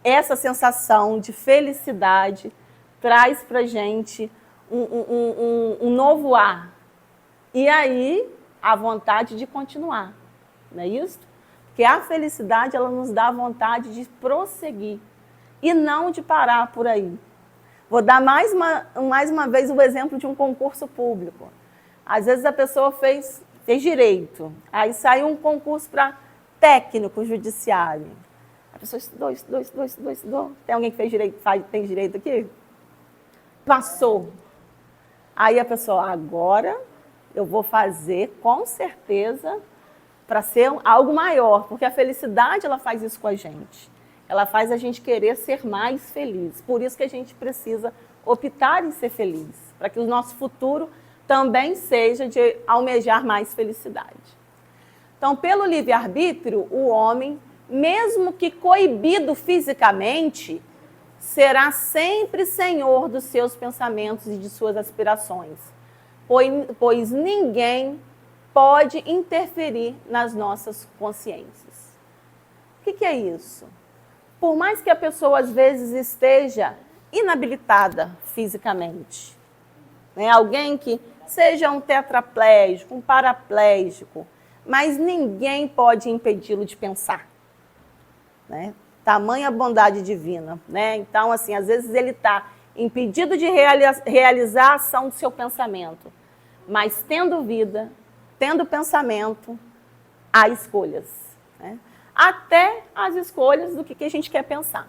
essa sensação de felicidade traz para a gente um novo ar. E aí, a vontade de continuar, não é isso? Porque a felicidade, ela nos dá a vontade de prosseguir e não de parar por aí. Vou dar mais uma vez o exemplo de um concurso público. Às vezes a pessoa fez direito, aí saiu um concurso para técnico judiciário. A pessoa estudou. Tem alguém que fez direito, tem direito aqui? Passou. Aí a pessoa, agora eu vou fazer com certeza para ser algo maior, porque a felicidade, ela faz isso com a gente. Ela faz a gente querer ser mais feliz. Por isso que a gente precisa optar em ser feliz, para que o nosso futuro também seja de almejar mais felicidade. Então, pelo livre-arbítrio, o homem, mesmo que coibido fisicamente, será sempre senhor dos seus pensamentos e de suas aspirações, pois ninguém pode interferir nas nossas consciências. O que é isso? Por mais que a pessoa, às vezes, esteja inabilitada fisicamente, né? Alguém que seja um tetraplégico, um paraplégico, mas ninguém pode impedi-lo de pensar, né? Tamanha bondade divina, né? Então, assim, às vezes ele está impedido de realizar a ação do seu pensamento, mas tendo vida, tendo pensamento, há escolhas, né? Até as escolhas do que a gente quer pensar.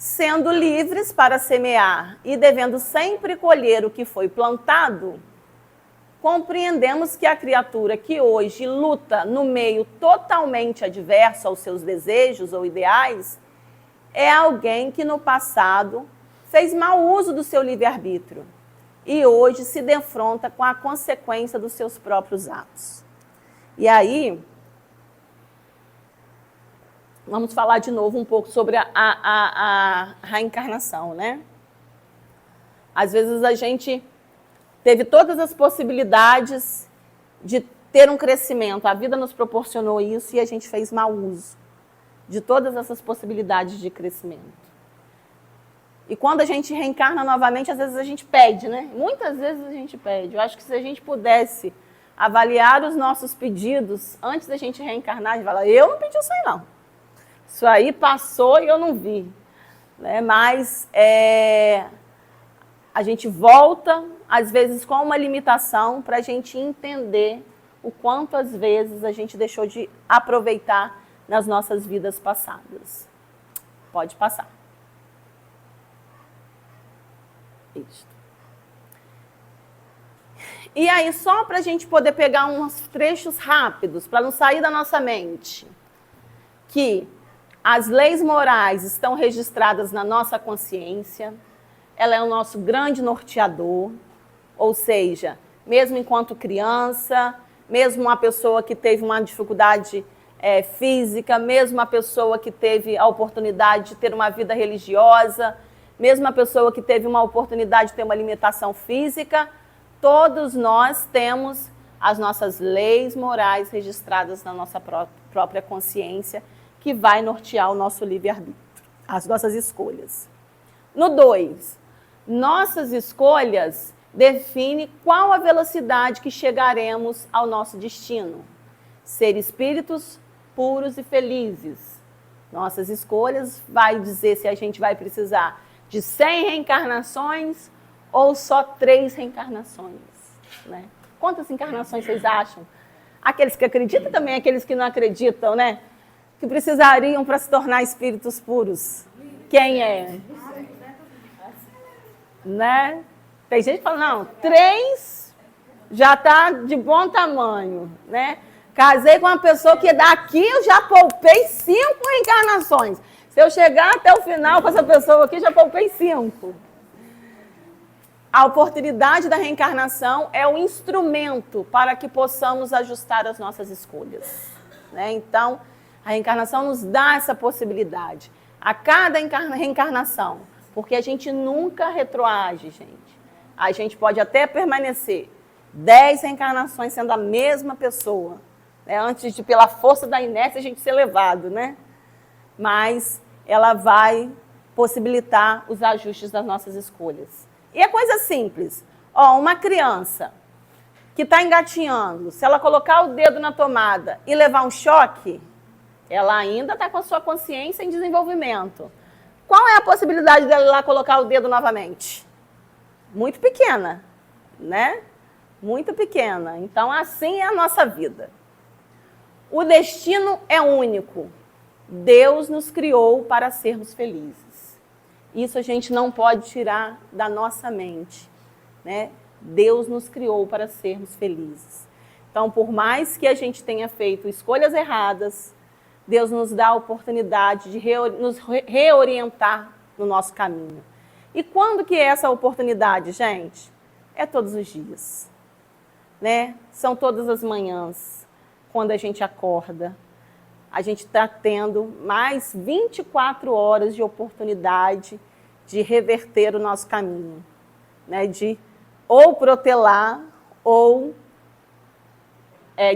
sendo livres para semear e devendo sempre colher o que foi plantado, compreendemos que a criatura que hoje luta no meio totalmente adverso aos seus desejos ou ideais é alguém que no passado fez mau uso do seu livre-arbítrio e hoje se defronta com a consequência dos seus próprios atos. E aí, vamos falar de novo um pouco sobre a reencarnação, né? Às vezes a gente teve todas as possibilidades de ter um crescimento. A vida nos proporcionou isso e a gente fez mau uso de todas essas possibilidades de crescimento. E quando a gente reencarna novamente, às vezes a gente pede, né? Muitas vezes a gente pede. Eu acho que se a gente pudesse avaliar os nossos pedidos antes da gente reencarnar, a gente fala, eu não pedi isso aí não. Isso aí passou e eu não vi. Né? Mas a gente volta, às vezes, com uma limitação para a gente entender o quanto, às vezes, a gente deixou de aproveitar nas nossas vidas passadas. Pode passar. Isso. E aí, só para a gente poder pegar uns trechos rápidos, para não sair da nossa mente, que as leis morais estão registradas na nossa consciência, ela é o nosso grande norteador, ou seja, mesmo enquanto criança, mesmo uma pessoa que teve uma dificuldade física, mesmo uma pessoa que teve a oportunidade de ter uma vida religiosa, mesmo uma pessoa que teve uma oportunidade de ter uma limitação física, todos nós temos as nossas leis morais registradas na nossa própria consciência, que vai nortear o nosso livre-arbítrio, as nossas escolhas. No 2, nossas escolhas definem qual a velocidade que chegaremos ao nosso destino. Ser espíritos puros e felizes. Nossas escolhas vai dizer se a gente vai precisar de 100 reencarnações ou só 3 reencarnações. Né? Quantas encarnações vocês acham? Aqueles que acreditam também, aqueles que não acreditam, né? Que precisariam para se tornar espíritos puros. Quem é? Né? Tem gente que fala, não, 3 já está de bom tamanho, né? Casei com uma pessoa que daqui eu já poupei 5 reencarnações. Se eu chegar até o final com essa pessoa aqui, já poupei 5. A oportunidade da reencarnação é o instrumento para que possamos ajustar as nossas escolhas. Né? Então, a reencarnação nos dá essa possibilidade. A cada reencarnação, porque a gente nunca retroage, gente. A gente pode até permanecer 10 reencarnações sendo a mesma pessoa, né? Antes de, pela força da inércia, a gente ser levado, né? Mas ela vai possibilitar os ajustes das nossas escolhas. E é coisa simples. Ó, uma criança que está engatinhando, se ela colocar o dedo na tomada e levar um choque, ela ainda está com a sua consciência em desenvolvimento. Qual é a possibilidade dela ir lá colocar o dedo novamente? Muito pequena, né? Muito pequena. Então, assim é a nossa vida. O destino é único. Deus nos criou para sermos felizes. Isso a gente não pode tirar da nossa mente, né? Deus nos criou para sermos felizes. Então, por mais que a gente tenha feito escolhas erradas, Deus nos dá a oportunidade de nos reorientar no nosso caminho. E quando que é essa oportunidade, gente? É todos os dias. Né? São todas as manhãs, quando a gente acorda. A gente está tendo mais 24 horas de oportunidade de reverter o nosso caminho. Né? De ou protelar ou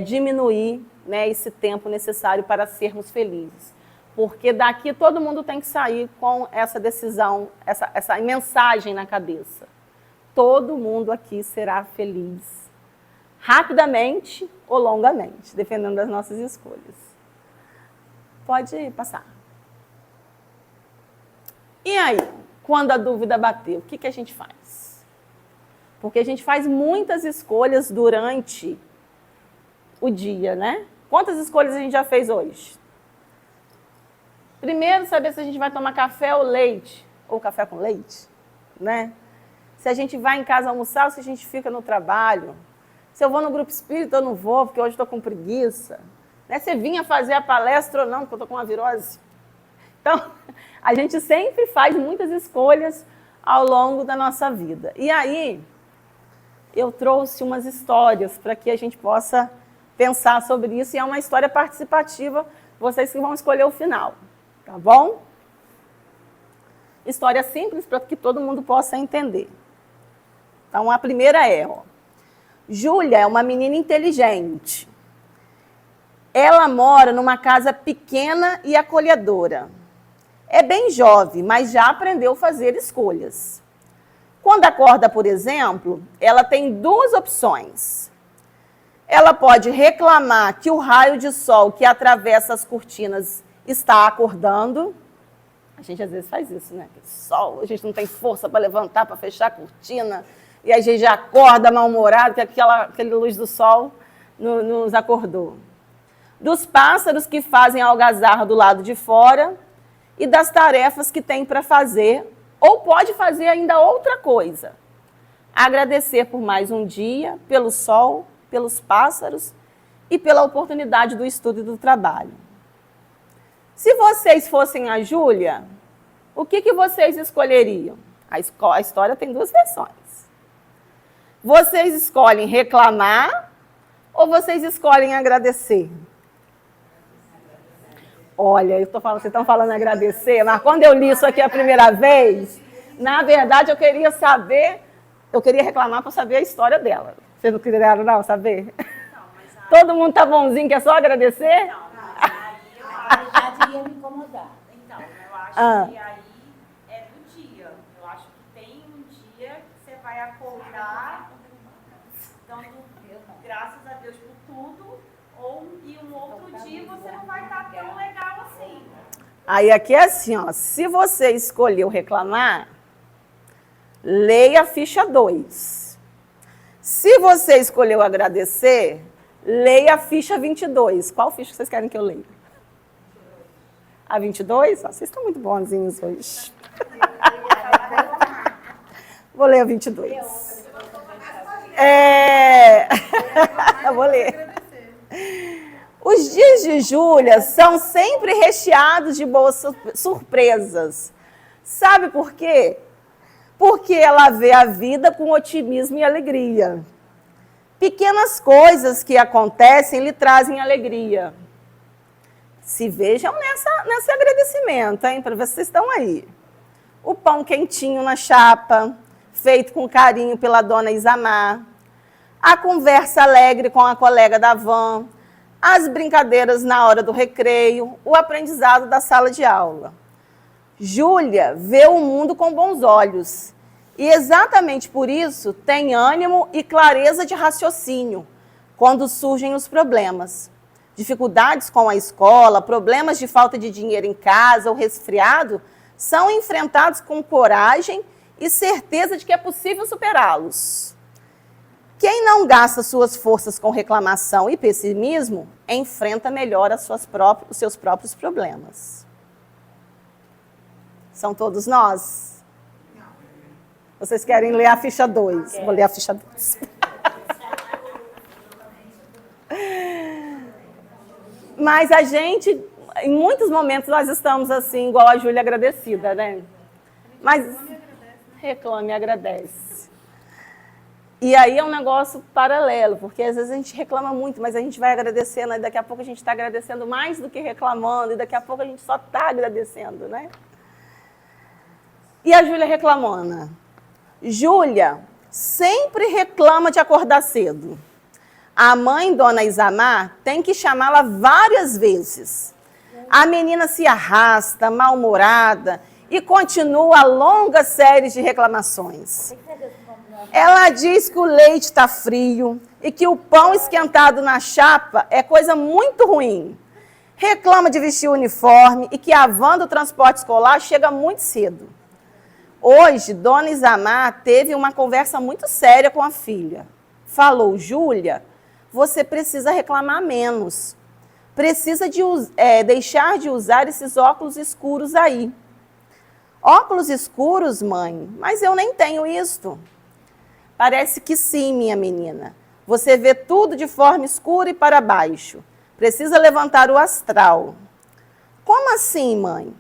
diminuir, né, esse tempo necessário para sermos felizes. Porque daqui todo mundo tem que sair com essa decisão, essa mensagem na cabeça. Todo mundo aqui será feliz. Rapidamente ou longamente, dependendo das nossas escolhas. Pode passar. E aí, quando a dúvida bater, o que a gente faz? Porque a gente faz muitas escolhas durante o dia, né? Quantas escolhas a gente já fez hoje? Primeiro, saber se a gente vai tomar café ou leite, ou café com leite, né? Se a gente vai em casa almoçar ou se a gente fica no trabalho. Se eu vou no grupo espírita ou não vou, porque hoje estou com preguiça. Né? Se vinha fazer a palestra ou não, porque eu estou com uma virose. Então, a gente sempre faz muitas escolhas ao longo da nossa vida. E aí, eu trouxe umas histórias para que a gente possa pensar sobre isso. E é uma história participativa, vocês que vão escolher o final. Tá bom? História simples para que todo mundo possa entender. Então, a primeira é, ó, Júlia é uma menina inteligente. Ela mora numa casa pequena e acolhedora. É bem jovem, mas já aprendeu a fazer escolhas. Quando acorda, por exemplo, ela tem duas opções. Ela pode reclamar que o raio de sol que atravessa as cortinas está acordando. A gente às vezes faz isso, né? Sol, a gente não tem força para levantar, para fechar a cortina. E a gente já acorda mal-humorado, que aquela luz do sol nos acordou. Dos pássaros que fazem a algazarra do lado de fora e das tarefas que tem para fazer, ou pode fazer ainda outra coisa. Agradecer por mais um dia, pelo sol, pelos pássaros e pela oportunidade do estudo e do trabalho. Se vocês fossem a Júlia, o que vocês escolheriam? A história tem duas versões. Vocês escolhem reclamar ou vocês escolhem agradecer? Olha, eu estou falando, vocês estão falando agradecer, mas quando eu li isso aqui a primeira vez, na verdade eu queria saber, eu queria reclamar para saber a história dela. Vocês não quiseram não saber? Todo mundo tá bonzinho, quer só agradecer? Já iria me incomodar. Então, eu acho que aí é do dia. Eu acho que tem um dia que você vai acordar dando graças a Deus por tudo, e um outro dia você não vai estar tão legal assim. Aí aqui é assim, ó, se você escolheu reclamar, leia a ficha 2. Se você escolheu agradecer, leia a ficha 22. Qual ficha vocês querem que eu leia? A 22? Ó, vocês estão muito bonzinhos hoje. Vou ler a 22. Eu vou ler. Os dias de Júlia são sempre recheados de boas surpresas. Sabe por quê? Porque ela vê a vida com otimismo e alegria. Pequenas coisas que acontecem lhe trazem alegria. Se vejam nesse agradecimento, hein, para ver se vocês estão aí. O pão quentinho na chapa, feito com carinho pela dona Isamar. A conversa alegre com a colega da van. As brincadeiras na hora do recreio. O aprendizado da sala de aula. Júlia vê o mundo com bons olhos. E exatamente por isso tem ânimo e clareza de raciocínio quando surgem os problemas. Dificuldades com a escola, problemas de falta de dinheiro em casa ou resfriado são enfrentados com coragem e certeza de que é possível superá-los. Quem não gasta suas forças com reclamação e pessimismo, enfrenta melhor os seus próprios problemas. São todos nós? Vocês querem ler a ficha 2? Vou ler a ficha 2. Mas a gente, em muitos momentos, nós estamos assim, igual a Júlia, agradecida, né? Mas reclame e agradece. E aí é um negócio paralelo, porque às vezes a gente reclama muito, mas a gente vai agradecendo, e daqui a pouco a gente está agradecendo mais do que reclamando, e daqui a pouco a gente só está agradecendo, né? E a Júlia reclamona. Júlia sempre reclama de acordar cedo. A mãe, dona Isamar, tem que chamá-la várias vezes. A menina se arrasta, mal-humorada, e continua a longa série de reclamações. Ela diz que o leite está frio e que o pão esquentado na chapa é coisa muito ruim. Reclama de vestir o uniforme e que a van do transporte escolar chega muito cedo. Hoje, dona Isamar teve uma conversa muito séria com a filha. Falou, Júlia, você precisa reclamar menos. precisa deixar de usar esses óculos escuros aí. Óculos escuros, mãe? Mas eu nem tenho isto. Parece que sim, minha menina. Você vê tudo de forma escura e para baixo. Precisa levantar o astral. Como assim, mãe?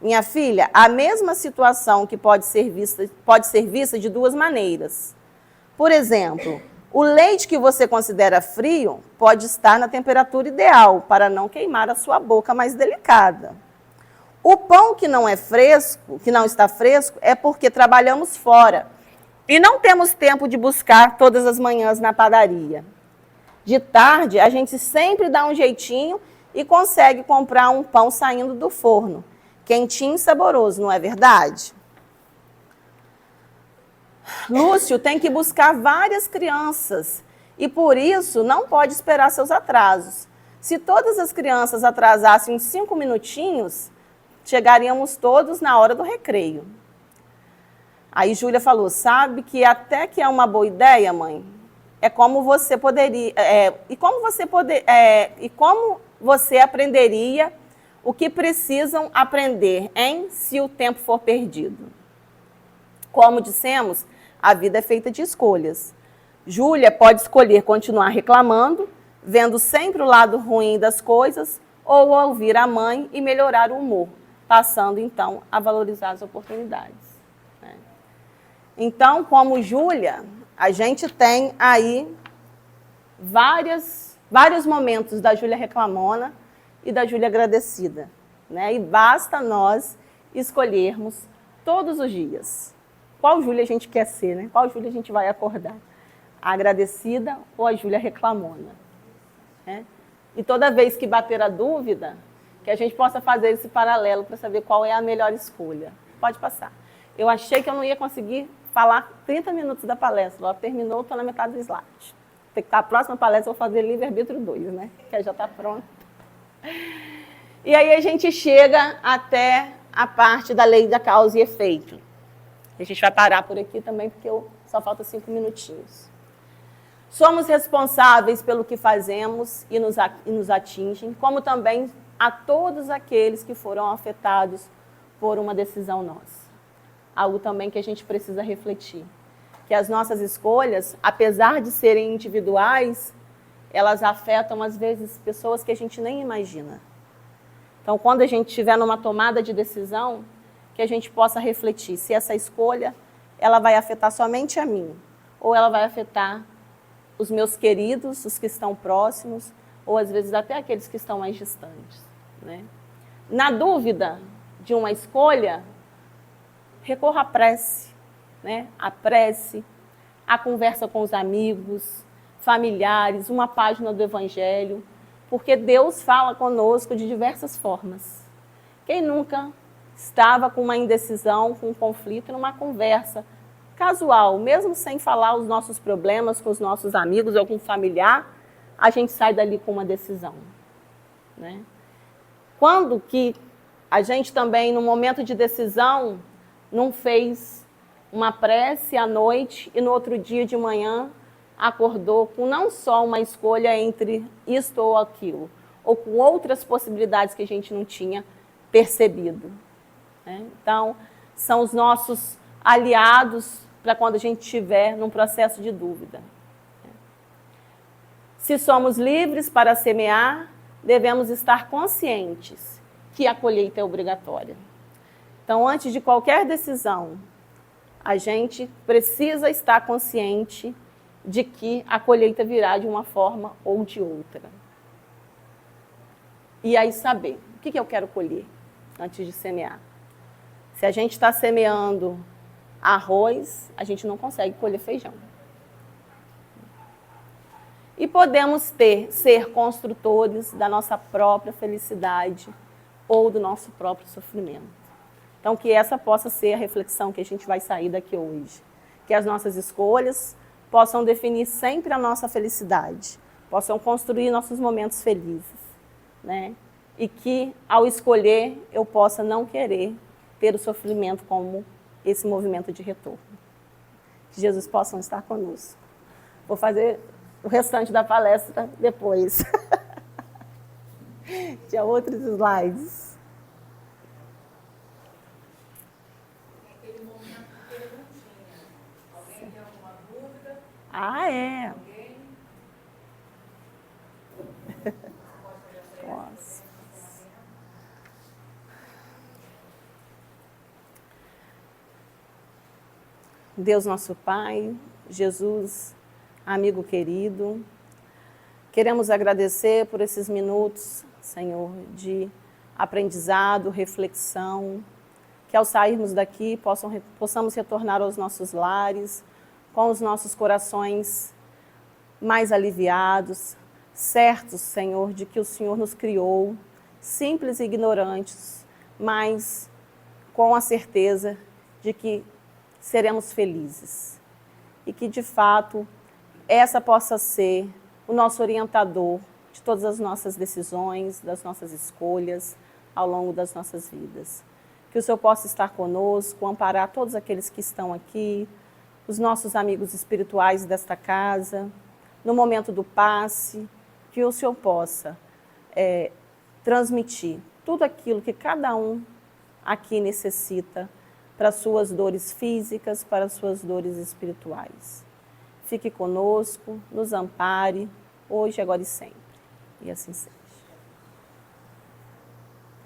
Minha filha, a mesma situação que pode ser vista de duas maneiras. Por exemplo, o leite que você considera frio pode estar na temperatura ideal para não queimar a sua boca mais delicada. O pão que não é fresco, que não está fresco, é porque trabalhamos fora e não temos tempo de buscar todas as manhãs na padaria. De tarde, a gente sempre dá um jeitinho e consegue comprar um pão saindo do forno, quentinho e saboroso, não é verdade? Lúcio tem que buscar várias crianças e, por isso, não pode esperar seus atrasos. Se todas as crianças atrasassem uns 5 minutinhos, chegaríamos todos na hora do recreio. Aí Júlia falou, sabe que até que é uma boa ideia, mãe? É como você poderia... E como você aprenderia o que precisam aprender, hein? Se o tempo for perdido. Como dissemos, a vida é feita de escolhas. Júlia pode escolher continuar reclamando, vendo sempre o lado ruim das coisas, ou ouvir a mãe e melhorar o humor, passando, então, a valorizar as oportunidades. Né? Então, como Júlia, a gente tem aí vários momentos da Júlia reclamona e da Júlia agradecida. Né? E basta nós escolhermos todos os dias. Qual Júlia a gente quer ser, né? Qual Júlia a gente vai acordar? A agradecida ou a Júlia reclamona? Né? E toda vez que bater a dúvida, que a gente possa fazer esse paralelo para saber qual é a melhor escolha. Pode passar. Eu achei que eu não ia conseguir falar 30 minutos da palestra. Ela terminou, estou na metade do slide. Tem que estar a próxima palestra, eu vou fazer livre-arbítrio 2, né? Que já está pronto. E aí a gente chega até a parte da lei da causa e efeito. A gente vai parar por aqui também, porque só falta 5 minutinhos. Somos responsáveis pelo que fazemos e nos atingem, como também a todos aqueles que foram afetados por uma decisão nossa. Algo também que a gente precisa refletir. Que as nossas escolhas, apesar de serem individuais, elas afetam, às vezes, pessoas que a gente nem imagina. Então, quando a gente estiver numa tomada de decisão, que a gente possa refletir se essa escolha ela vai afetar somente a mim, ou ela vai afetar os meus queridos, os que estão próximos, ou às vezes até aqueles que estão mais distantes. Né? Na dúvida de uma escolha, recorra à prece, né? A prece, a conversa com os amigos, familiares, uma página do Evangelho, porque Deus fala conosco de diversas formas. Quem nunca estava com uma indecisão, com um conflito, numa conversa casual, mesmo sem falar os nossos problemas com os nossos amigos ou com um familiar, a gente sai dali com uma decisão. Né? Quando que a gente também, no momento de decisão, não fez uma prece à noite e no outro dia de manhã acordou com não só uma escolha entre isto ou aquilo, ou com outras possibilidades que a gente não tinha percebido. Né? Então, são os nossos aliados para quando a gente estiver num processo de dúvida. Se somos livres para semear, devemos estar conscientes que a colheita é obrigatória. Então, antes de qualquer decisão, a gente precisa estar consciente de que a colheita virá de uma forma ou de outra. E aí saber o que eu quero colher antes de semear. Se a gente está semeando arroz, a gente não consegue colher feijão. E podemos ser construtores da nossa própria felicidade ou do nosso próprio sofrimento. Então, que essa possa ser a reflexão que a gente vai sair daqui hoje. Que as nossas escolhas possam definir sempre a nossa felicidade, possam construir nossos momentos felizes. Né? E que, ao escolher, eu possa não querer ter o sofrimento como esse movimento de retorno. Que Jesus possa estar conosco. Vou fazer o restante da palestra depois. Tinha outros slides. Aquele momento que ele não tinha. Alguém tem alguma dúvida? Ah, é. Alguém? Posso. Deus nosso Pai, Jesus, amigo querido, queremos agradecer por esses minutos, Senhor, de aprendizado, reflexão, que ao sairmos daqui possamos retornar aos nossos lares, com os nossos corações mais aliviados, certos, Senhor, de que o Senhor nos criou, simples e ignorantes, mas com a certeza de que seremos felizes. E que, de fato, essa possa ser o nosso orientador de todas as nossas decisões, das nossas escolhas ao longo das nossas vidas. Que o Senhor possa estar conosco, amparar todos aqueles que estão aqui, os nossos amigos espirituais desta casa, no momento do passe, que o Senhor possa transmitir tudo aquilo que cada um aqui necessita para suas dores físicas, para suas dores espirituais. Fique conosco, nos ampare, hoje, agora e sempre. E assim seja.